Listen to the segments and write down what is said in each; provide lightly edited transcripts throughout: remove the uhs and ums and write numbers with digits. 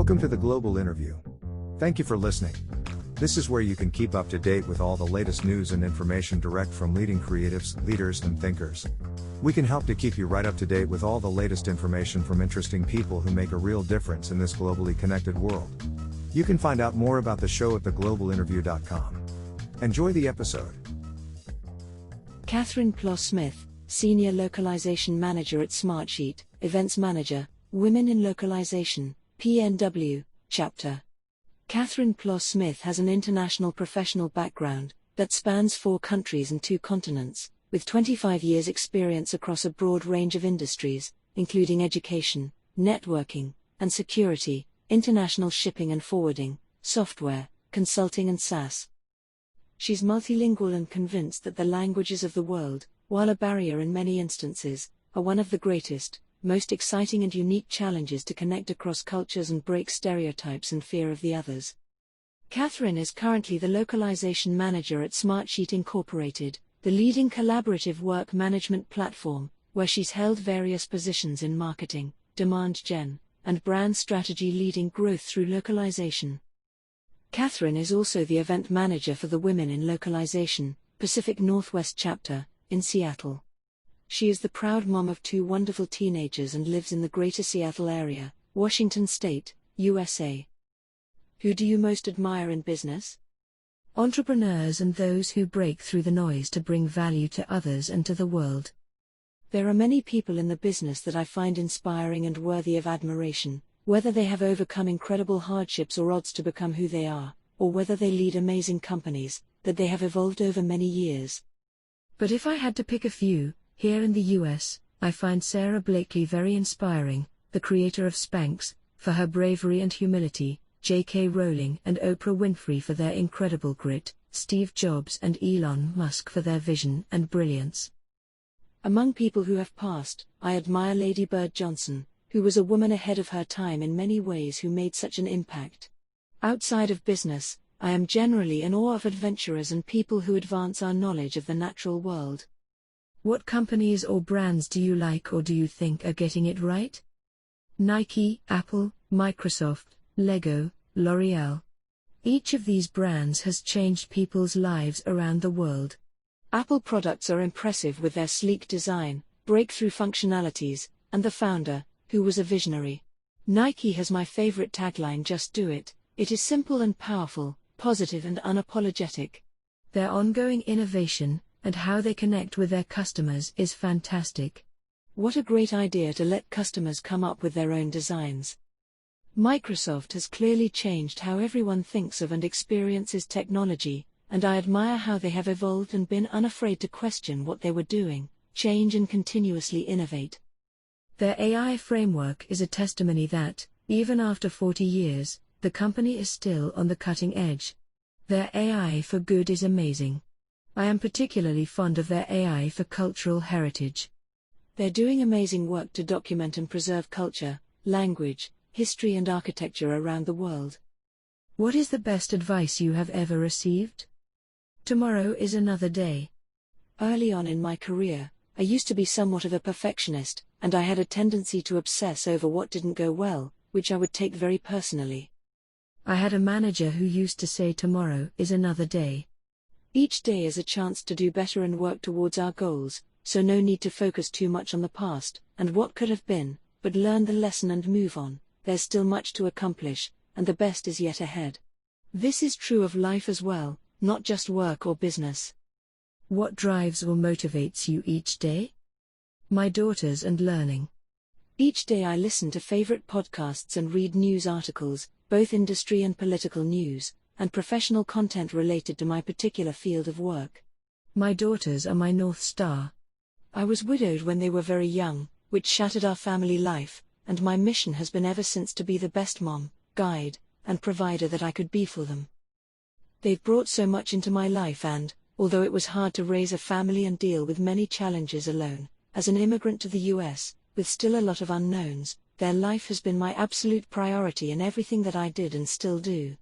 Welcome to the Global Interview. Thank you for listening. This is where you can keep up to date with all the latest news and information direct from leading creatives, leaders, and thinkers. We can help to keep you right up to date with all the latest information from interesting people who make a real difference in this globally connected world. You can find out more about the show at theglobalinterview.com. Enjoy the episode. Catherine Ploue-Smith, Senior Localization Manager at Smartsheet, Events Manager, Women in Localization, PNW, Chapter. Catherine Ploue-Smith has an international professional background that spans 4 countries and 2 continents, with 25 years' experience across a broad range of industries, including education, networking, and security, international shipping and forwarding, software, consulting and SaaS. She's multilingual and convinced that the languages of the world, while a barrier in many instances, are one of the greatest, most exciting and unique challenges to connect across cultures and break stereotypes and fear of the others. Catherine is currently the Localization Manager at Smartsheet Incorporated, the leading collaborative work management platform, where she's held various positions in marketing, demand gen, and brand strategy, leading growth through localization. Catherine is also the event manager for the Women in Localization, Pacific Northwest Chapter, in Seattle. She is the proud mom of 2 wonderful teenagers and lives in the greater Seattle area, Washington State, USA. Who do you most admire in business? Entrepreneurs and those who break through the noise to bring value to others and to the world. There are many people in the business that I find inspiring and worthy of admiration, whether they have overcome incredible hardships or odds to become who they are, or whether they lead amazing companies that they have evolved over many years. But if I had to pick a few, here in the US, I find Sarah Blakely very inspiring, the creator of Spanx, for her bravery and humility, J.K. Rowling and Oprah Winfrey for their incredible grit, Steve Jobs and Elon Musk for their vision and brilliance. Among people who have passed, I admire Lady Bird Johnson, who was a woman ahead of her time in many ways who made such an impact. Outside of business, I am generally in awe of adventurers and people who advance our knowledge of the natural world. What companies or brands do you like or do you think are getting it right? Nike, Apple, Microsoft, Lego, L'Oreal. Each of these brands has changed people's lives around the world. Apple products are impressive with their sleek design, breakthrough functionalities, and the founder, who was a visionary. Nike has my favorite tagline, "Just do it." It is simple and powerful, positive and unapologetic. Their ongoing innovation, and how they connect with their customers, is fantastic. What a great idea to let customers come up with their own designs. Microsoft has clearly changed how everyone thinks of and experiences technology, and I admire how they have evolved and been unafraid to question what they were doing, change and continuously innovate. Their AI framework is a testimony that, even after 40 years, the company is still on the cutting edge. Their AI for good is amazing. I am particularly fond of their AI for cultural heritage. They're doing amazing work to document and preserve culture, language, history and architecture around the world. What is the best advice you have ever received? Tomorrow is another day. Early on in my career, I used to be somewhat of a perfectionist, and I had a tendency to obsess over what didn't go well, which I would take very personally. I had a manager who used to say tomorrow is another day. Each day is a chance to do better and work towards our goals, so no need to focus too much on the past and what could have been, but learn the lesson and move on. There's still much to accomplish, and the best is yet ahead. This is true of life as well, not just work or business. What drives or motivates you each day? My daughters and learning. Each day I listen to favorite podcasts and read news articles, both industry and political news, and professional content related to my particular field of work. My daughters are my North Star. I was widowed when they were very young, which shattered our family life, and my mission has been ever since to be the best mom, guide, and provider that I could be for them. They've brought so much into my life and, although it was hard to raise a family and deal with many challenges alone, as an immigrant to the US, with still a lot of unknowns, their life has been my absolute priority in everything that I did and still do.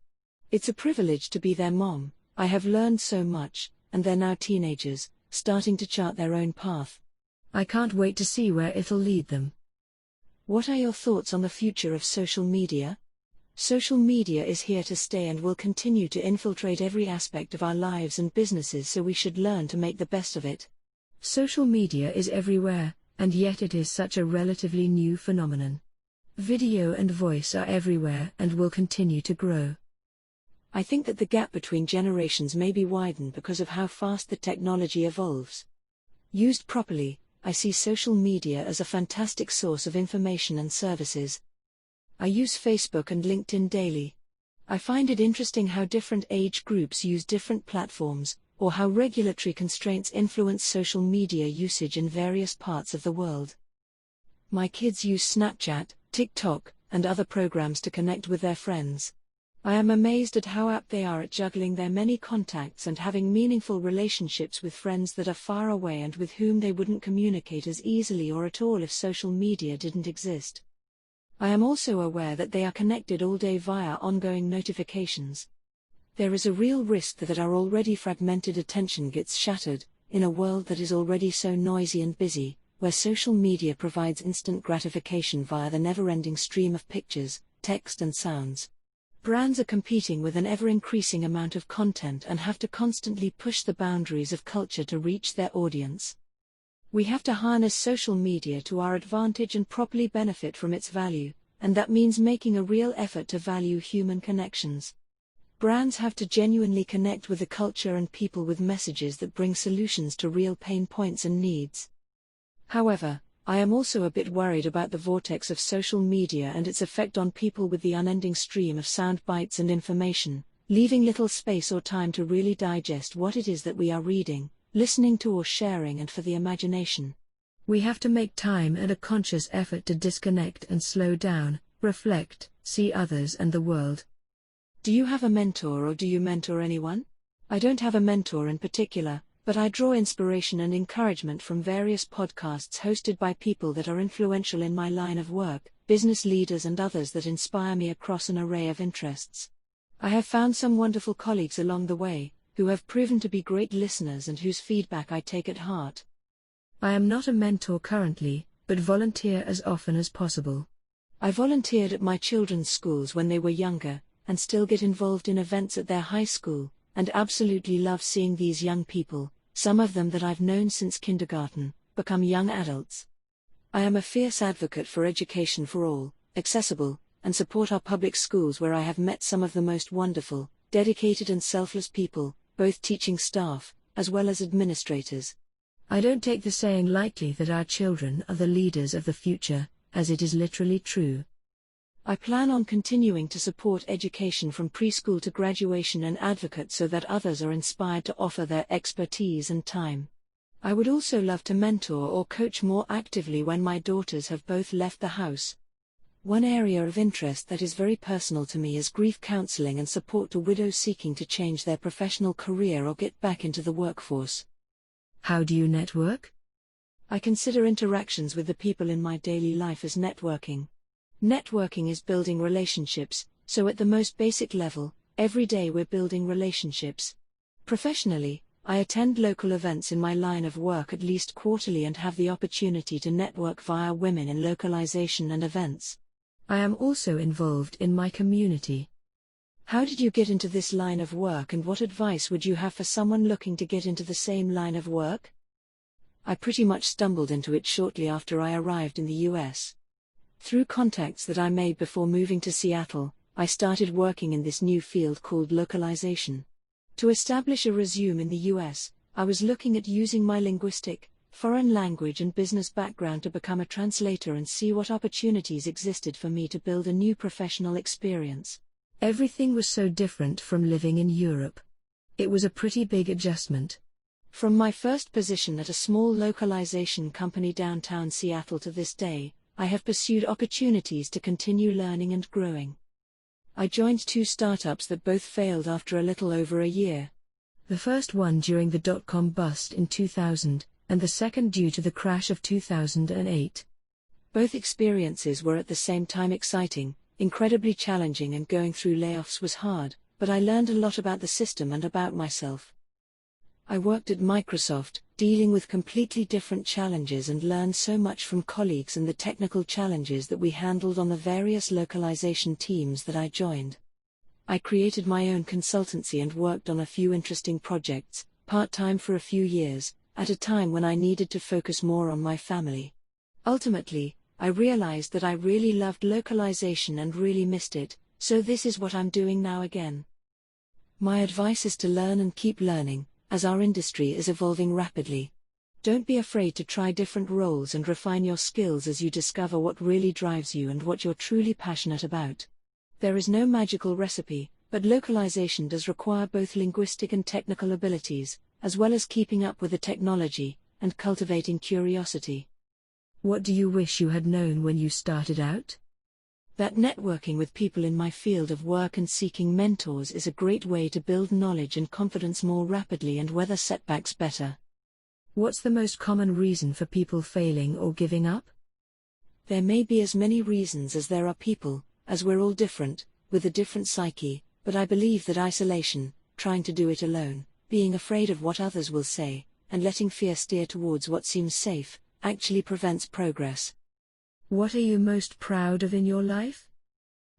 It's a privilege to be their mom. I have learned so much, and they're now teenagers, starting to chart their own path. I can't wait to see where it'll lead them. What are your thoughts on the future of social media? Social media is here to stay and will continue to infiltrate every aspect of our lives and businesses, so we should learn to make the best of it. Social media is everywhere, and yet it is such a relatively new phenomenon. Video and voice are everywhere and will continue to grow. I think that the gap between generations may be widened because of how fast the technology evolves. Used properly, I see social media as a fantastic source of information and services. I use Facebook and LinkedIn daily. I find it interesting how different age groups use different platforms, or how regulatory constraints influence social media usage in various parts of the world. My kids use Snapchat, TikTok, and other programs to connect with their friends. I am amazed at how apt they are at juggling their many contacts and having meaningful relationships with friends that are far away and with whom they wouldn't communicate as easily or at all if social media didn't exist. I am also aware that they are connected all day via ongoing notifications. There is a real risk that our already fragmented attention gets shattered, in a world that is already so noisy and busy, where social media provides instant gratification via the never-ending stream of pictures, text and sounds. Brands are competing with an ever-increasing amount of content and have to constantly push the boundaries of culture to reach their audience. We have to harness social media to our advantage and properly benefit from its value, and that means making a real effort to value human connections. Brands have to genuinely connect with the culture and people with messages that bring solutions to real pain points and needs. However, I am also a bit worried about the vortex of social media and its effect on people with the unending stream of sound bites and information, leaving little space or time to really digest what it is that we are reading, listening to or sharing, and for the imagination. We have to make time and a conscious effort to disconnect and slow down, reflect, see others and the world. Do you have a mentor or do you mentor anyone? I don't have a mentor in particular, but I draw inspiration and encouragement from various podcasts hosted by people that are influential in my line of work, business leaders and others that inspire me across an array of interests. I have found some wonderful colleagues along the way, who have proven to be great listeners and whose feedback I take at heart. I am not a mentor currently, but volunteer as often as possible. I volunteered at my children's schools when they were younger, and still get involved in events at their high school, and absolutely love seeing these young people, some of them that I've known since kindergarten, become young adults. I am a fierce advocate for education for all, accessible, and support our public schools where I have met some of the most wonderful, dedicated and selfless people, both teaching staff, as well as administrators. I don't take the saying lightly that our children are the leaders of the future, as it is literally true. I plan on continuing to support education from preschool to graduation and advocate so that others are inspired to offer their expertise and time. I would also love to mentor or coach more actively when my daughters have both left the house. One area of interest that is very personal to me is grief counseling and support to widows seeking to change their professional career or get back into the workforce. How do you network? I consider interactions with the people in my daily life as networking. Networking is building relationships, so at the most basic level, every day we're building relationships. Professionally, I attend local events in my line of work at least quarterly and have the opportunity to network via women in localization and events. I am also involved in my community. How did you get into this line of work, and what advice would you have for someone looking to get into the same line of work? I pretty much stumbled into it shortly after I arrived in the US. Through contacts that I made before moving to Seattle, I started working in this new field called localization. To establish a resume in the US, I was looking at using my linguistic, foreign language and business background to become a translator and see what opportunities existed for me to build a new professional experience. Everything was so different from living in Europe. It was a pretty big adjustment. From my first position at a small localization company downtown Seattle to this day, I have pursued opportunities to continue learning and growing. I joined 2 startups that both failed after a little over a year. The first one during the dot-com bust in 2000, and the second due to the crash of 2008. Both experiences were at the same time exciting, incredibly challenging, and going through layoffs was hard, but I learned a lot about the system and about myself. I worked at Microsoft, dealing with completely different challenges, and learned so much from colleagues and the technical challenges that we handled on the various localization teams that I joined. I created my own consultancy and worked on a few interesting projects, part-time for a few years, at a time when I needed to focus more on my family. Ultimately, I realized that I really loved localization and really missed it, so this is what I'm doing now again. My advice is to learn and keep learning, as our industry is evolving rapidly. Don't be afraid to try different roles and refine your skills as you discover what really drives you and what you're truly passionate about. There is no magical recipe, but localization does require both linguistic and technical abilities, as well as keeping up with the technology and cultivating curiosity. What do you wish you had known when you started out? That networking with people in my field of work and seeking mentors is a great way to build knowledge and confidence more rapidly and weather setbacks better. What's the most common reason for people failing or giving up? There may be as many reasons as there are people, as we're all different, with a different psyche, but I believe that isolation, trying to do it alone, being afraid of what others will say, and letting fear steer towards what seems safe, actually prevents progress. What are you most proud of in your life?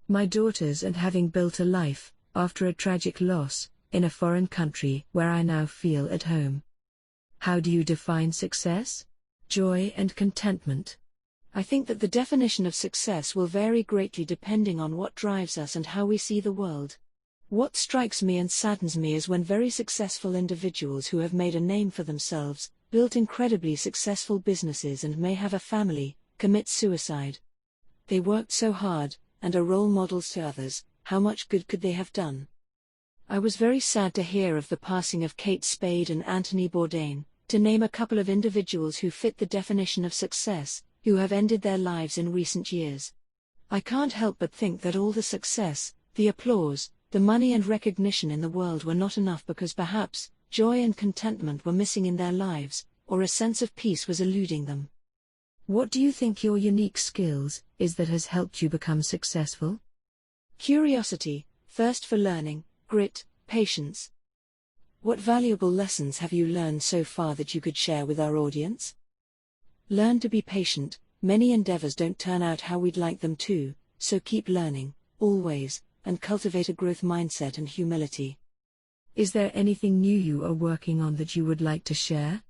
My daughters, and having built a life, after a tragic loss, in a foreign country where I now feel at home. How do you define success? Joy and contentment. I think that the definition of success will vary greatly depending on what drives us and how we see the world. What strikes me and saddens me is when very successful individuals who have made a name for themselves, built incredibly successful businesses and may have a family, commit suicide. They worked so hard, and are role models to others. How much good could they have done? I was very sad to hear of the passing of Kate Spade and Anthony Bourdain, to name a couple of individuals who fit the definition of success, who have ended their lives in recent years. I can't help but think that all the success, the applause, the money and recognition in the world were not enough because perhaps joy and contentment were missing in their lives, or a sense of peace was eluding them. What do you think your unique skills is that has helped you become successful? Curiosity, thirst for learning, grit, patience. What valuable lessons have you learned so far that you could share with our audience? Learn to be patient. Many endeavors don't turn out how we'd like them to, so keep learning, always, and cultivate a growth mindset and humility. Is there anything new you are working on that you would like to share?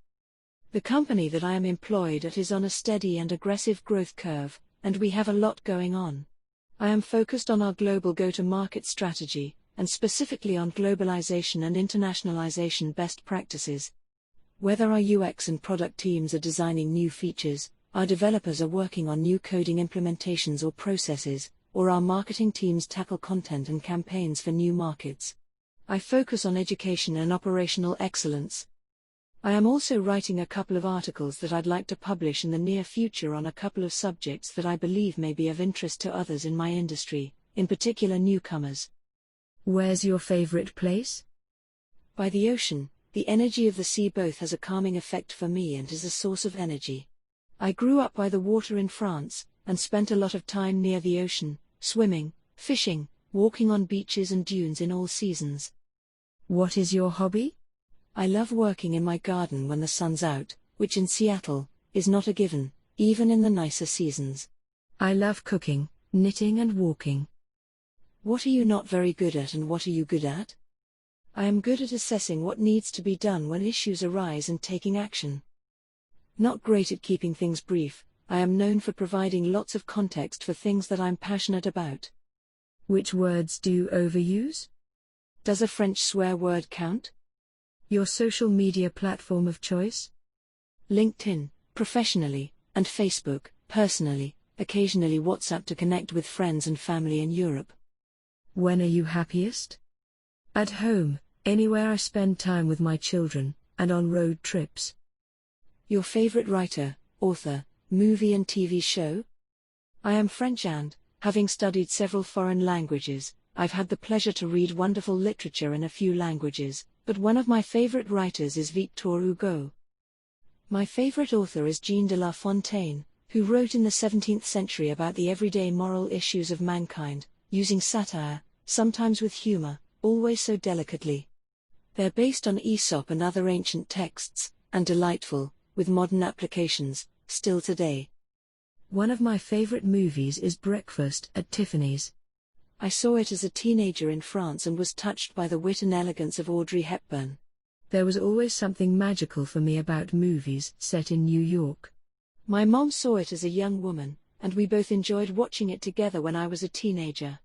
The company that I am employed at is on a steady and aggressive growth curve, and we have a lot going on. I am focused on our global go-to-market strategy, and specifically on globalization and internationalization best practices. Whether our UX and product teams are designing new features, our developers are working on new coding implementations or processes, or our marketing teams tackle content and campaigns for new markets. I focus on education and operational excellence. I am also writing a couple of articles that I'd like to publish in the near future on a couple of subjects that I believe may be of interest to others in my industry, in particular newcomers. Where's your favorite place? By the ocean. The energy of the sea both has a calming effect for me and is a source of energy. I grew up by the water in France, and spent a lot of time near the ocean, swimming, fishing, walking on beaches and dunes in all seasons. What is your hobby? I love working in my garden when the sun's out, which in Seattle is not a given, even in the nicer seasons. I love cooking, knitting and walking. What are you not very good at and what are you good at? I am good at assessing what needs to be done when issues arise and taking action. Not great at keeping things brief. I am known for providing lots of context for things that I'm passionate about. Which words do you overuse? Does a French swear word count? Your social media platform of choice? LinkedIn, professionally, and Facebook, personally, occasionally WhatsApp to connect with friends and family in Europe. When are you happiest? At home, anywhere I spend time with my children, and on road trips. Your favorite writer, author, movie and TV show? I am French and, having studied several foreign languages, I've had the pleasure to read wonderful literature in a few languages, but one of my favorite writers is Victor Hugo. My favorite author is Jean de La Fontaine, who wrote in the 17th century about the everyday moral issues of mankind, using satire, sometimes with humor, always so delicately. They're based on Aesop and other ancient texts, and delightful, with modern applications, still today. One of my favorite movies is Breakfast at Tiffany's. I saw it as a teenager in France and was touched by the wit and elegance of Audrey Hepburn. There was always something magical for me about movies set in New York. My mom saw it as a young woman, and we both enjoyed watching it together when I was a teenager.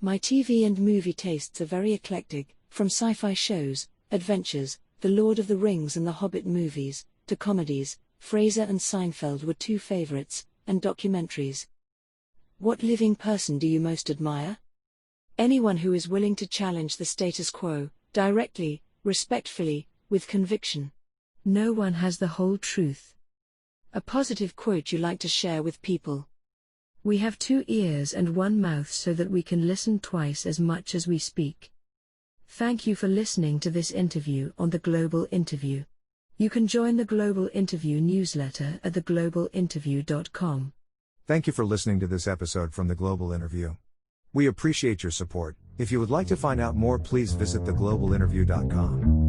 My TV and movie tastes are very eclectic, from sci-fi shows, adventures, The Lord of the Rings and The Hobbit movies, to comedies. Frasier and Seinfeld were two favorites, and documentaries. What living person do you most admire? Anyone who is willing to challenge the status quo, directly, respectfully, with conviction. No one has the whole truth. A positive quote you like to share with people. We have 2 ears and 1 mouth so that we can listen twice as much as we speak. Thank you for listening to this interview on The Global Interview. You can join the Global Interview newsletter at theglobalinterview.com. Thank you for listening to this episode from The Global Interview. We appreciate your support. If you would like to find out more, please visit theglobalinterview.com.